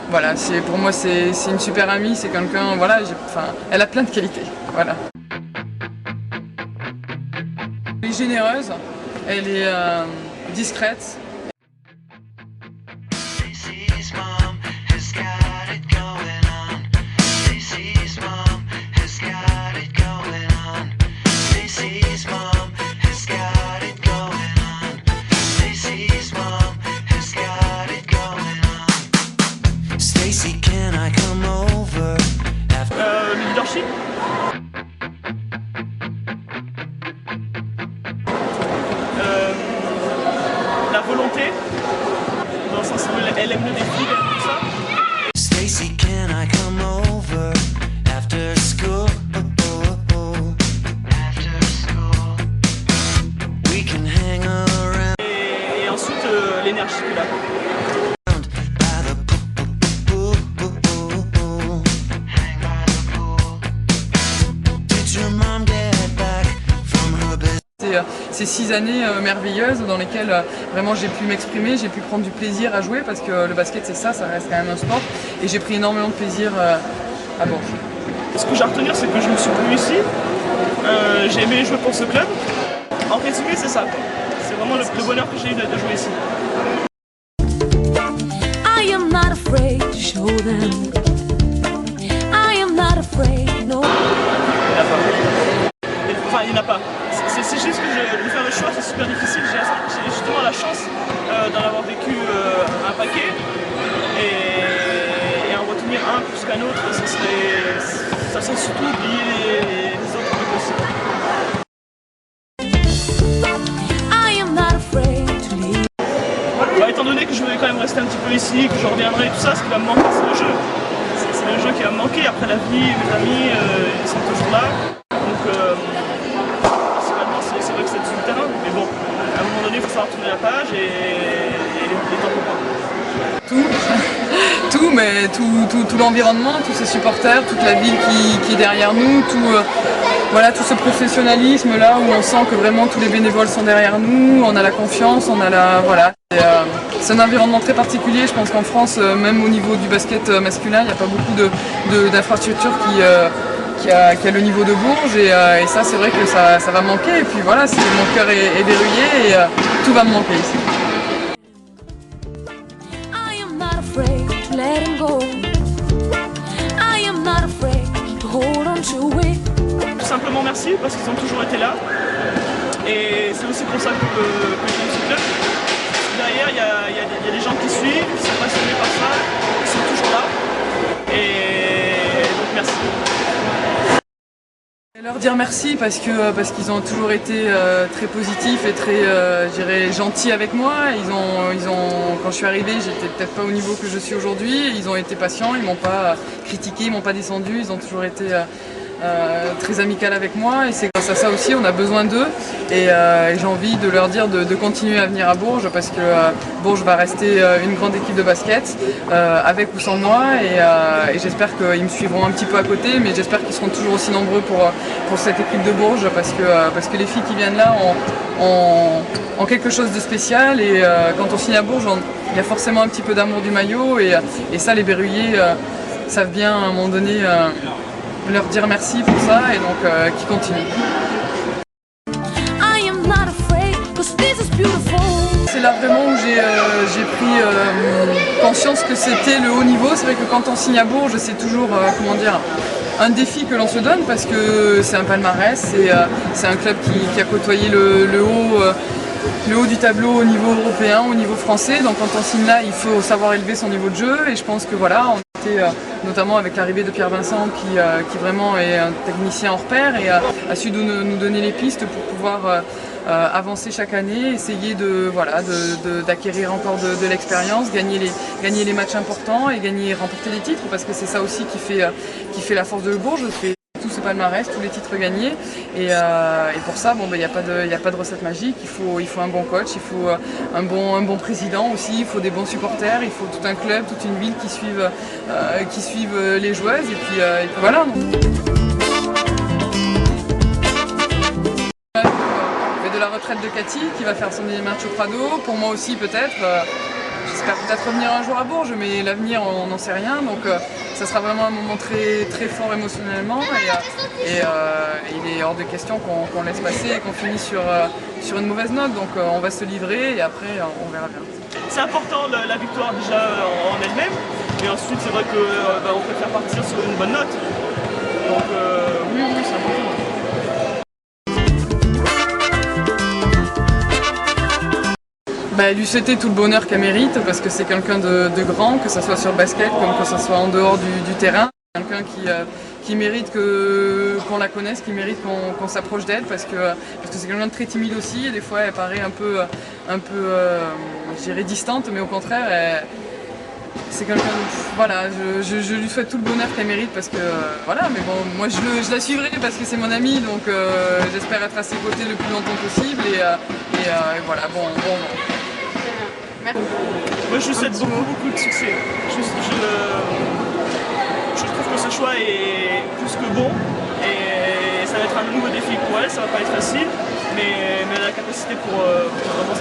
voilà, pour moi c'est une super amie, c'est quelqu'un, voilà, elle a plein de qualités, voilà. Elle est généreuse, elle est discrète. Le leadership. La volonté, dans le sens où elle aime le défi, elle aime tout ça. Stacy, can I come over after school? After school, we can hang around. Et ensuite, l'énergie qu'il a. Ces 6 années merveilleuses dans lesquelles vraiment j'ai pu m'exprimer, j'ai pu prendre du plaisir à jouer parce que le basket c'est ça reste quand même un sport et j'ai pris énormément de plaisir à Bourges. Ce que j'ai à retenir c'est que je me suis plu ici, j'ai aimé jouer pour ce club. En résumé c'est ça, c'est vraiment le bonheur que j'ai eu de jouer ici. I am not afraid to show them. I am not afraid, no. Enfin, il n'y en a pas. C'est juste que de faire le choix, c'est super difficile. J'ai justement la chance d'en avoir vécu un paquet. Et en retenir un plus qu'un autre, ça serait surtout oublier les autres trucs aussi. I am not afraid to leave. Bah, étant donné que je vais quand même rester un petit peu ici, que je reviendrai, tout ça, ce qui va me manquer, c'est le jeu. C'est le jeu qui va me manquer. Après la vie, mes amis, ils sont toujours là. Donc, c'est vrai que c'est sur le terrain, mais bon, à un moment donné, il faut savoir tourner la page et les temps pour moi. Tout, mais tout l'environnement, tous ces supporters, toute la ville qui est derrière nous, voilà, tout ce professionnalisme là où on sent que vraiment tous les bénévoles sont derrière nous, on a la confiance, on a la... Voilà. C'est un environnement très particulier, je pense qu'en France, même au niveau du basket masculin, il n'y a pas beaucoup d'infrastructures qui a le niveau de Bourges et ça c'est vrai que ça va manquer et puis voilà, mon cœur est verrouillé et tout va me manquer ici. I am not afraid to let him go. I am not afraid to hold on to it. Tout simplement merci parce qu'ils ont toujours été là et c'est aussi pour ça que j'aime ce club. Derrière il y a des gens qui suivent, qui sont passionnés par ça, qui sont toujours là et donc merci. Leur dire merci parce qu'ils ont toujours été très positifs et très je dirais, gentils avec moi. Quand je suis arrivée, j'étais peut-être pas au niveau que je suis aujourd'hui. Ils ont été patients, ils m'ont pas critiqué, ils m'ont pas descendu, ils ont toujours été très amical avec moi et c'est grâce à ça aussi on a besoin d'eux et j'ai envie de leur dire de continuer à venir à Bourges parce que Bourges va rester une grande équipe de basket avec ou sans moi et j'espère qu'ils me suivront un petit peu à côté mais j'espère qu'ils seront toujours aussi nombreux pour cette équipe de Bourges parce que les filles qui viennent là ont quelque chose de spécial et quand on signe à Bourges il y a forcément un petit peu d'amour du maillot et ça les Berruyers savent bien à un moment donné leur dire merci pour ça et donc qui continuent. C'est là vraiment où j'ai pris conscience que c'était le haut niveau. C'est vrai que quand on signe à Bourges, c'est toujours comment dire, un défi que l'on se donne parce que c'est un palmarès, c'est un club qui a côtoyé le haut du tableau au niveau européen, au niveau français. Donc quand on signe là, il faut savoir élever son niveau de jeu et je pense que voilà, on était notamment avec l'arrivée de Pierre Vincent qui vraiment est un technicien hors pair et a su nous donner les pistes pour pouvoir avancer chaque année, essayer d'acquérir encore de l'expérience, gagner les matchs importants et remporter des titres parce que c'est ça aussi qui fait la force de Bourges. Tout ce palmarès, tous les titres gagnés et pour ça il n'y a pas de recette magique, il faut un bon coach, il faut un bon président aussi, il faut des bons supporters, il faut tout un club, toute une ville qui suivent les joueuses et puis voilà. De la retraite de Cathy qui va faire son dernier match au Prado, pour moi aussi peut-être, je j'espère peut-être revenir un jour à Bourges, mais l'avenir, on n'en sait rien. Donc ça sera vraiment un moment très, très fort émotionnellement. Et il est hors de question qu'on laisse passer et qu'on finisse sur une mauvaise note. Donc on va se livrer et après, on verra bien. C'est important la victoire déjà en elle-même, mais ensuite c'est vrai qu'on préfère partir sur une bonne note. Donc oui, c'est important. Lui souhaiter tout le bonheur qu'elle mérite parce que c'est quelqu'un de grand, que ce soit sur le basket comme que ce soit en dehors du terrain. Quelqu'un qui mérite qu'on la connaisse, qui mérite qu'on s'approche d'elle parce que c'est quelqu'un de très timide aussi et des fois elle paraît un peu je dirais distante, mais au contraire c'est quelqu'un voilà, je lui souhaite tout le bonheur qu'elle mérite parce que voilà, mais bon, moi je la suivrai parce que c'est mon amie, donc j'espère être à ses côtés le plus longtemps possible et voilà, bon. Merci. Moi je lui souhaite beaucoup de succès. Je trouve que ce choix est plus que bon et ça va être un nouveau défi pour elle, ça va pas être facile, mais elle a la capacité pour vraiment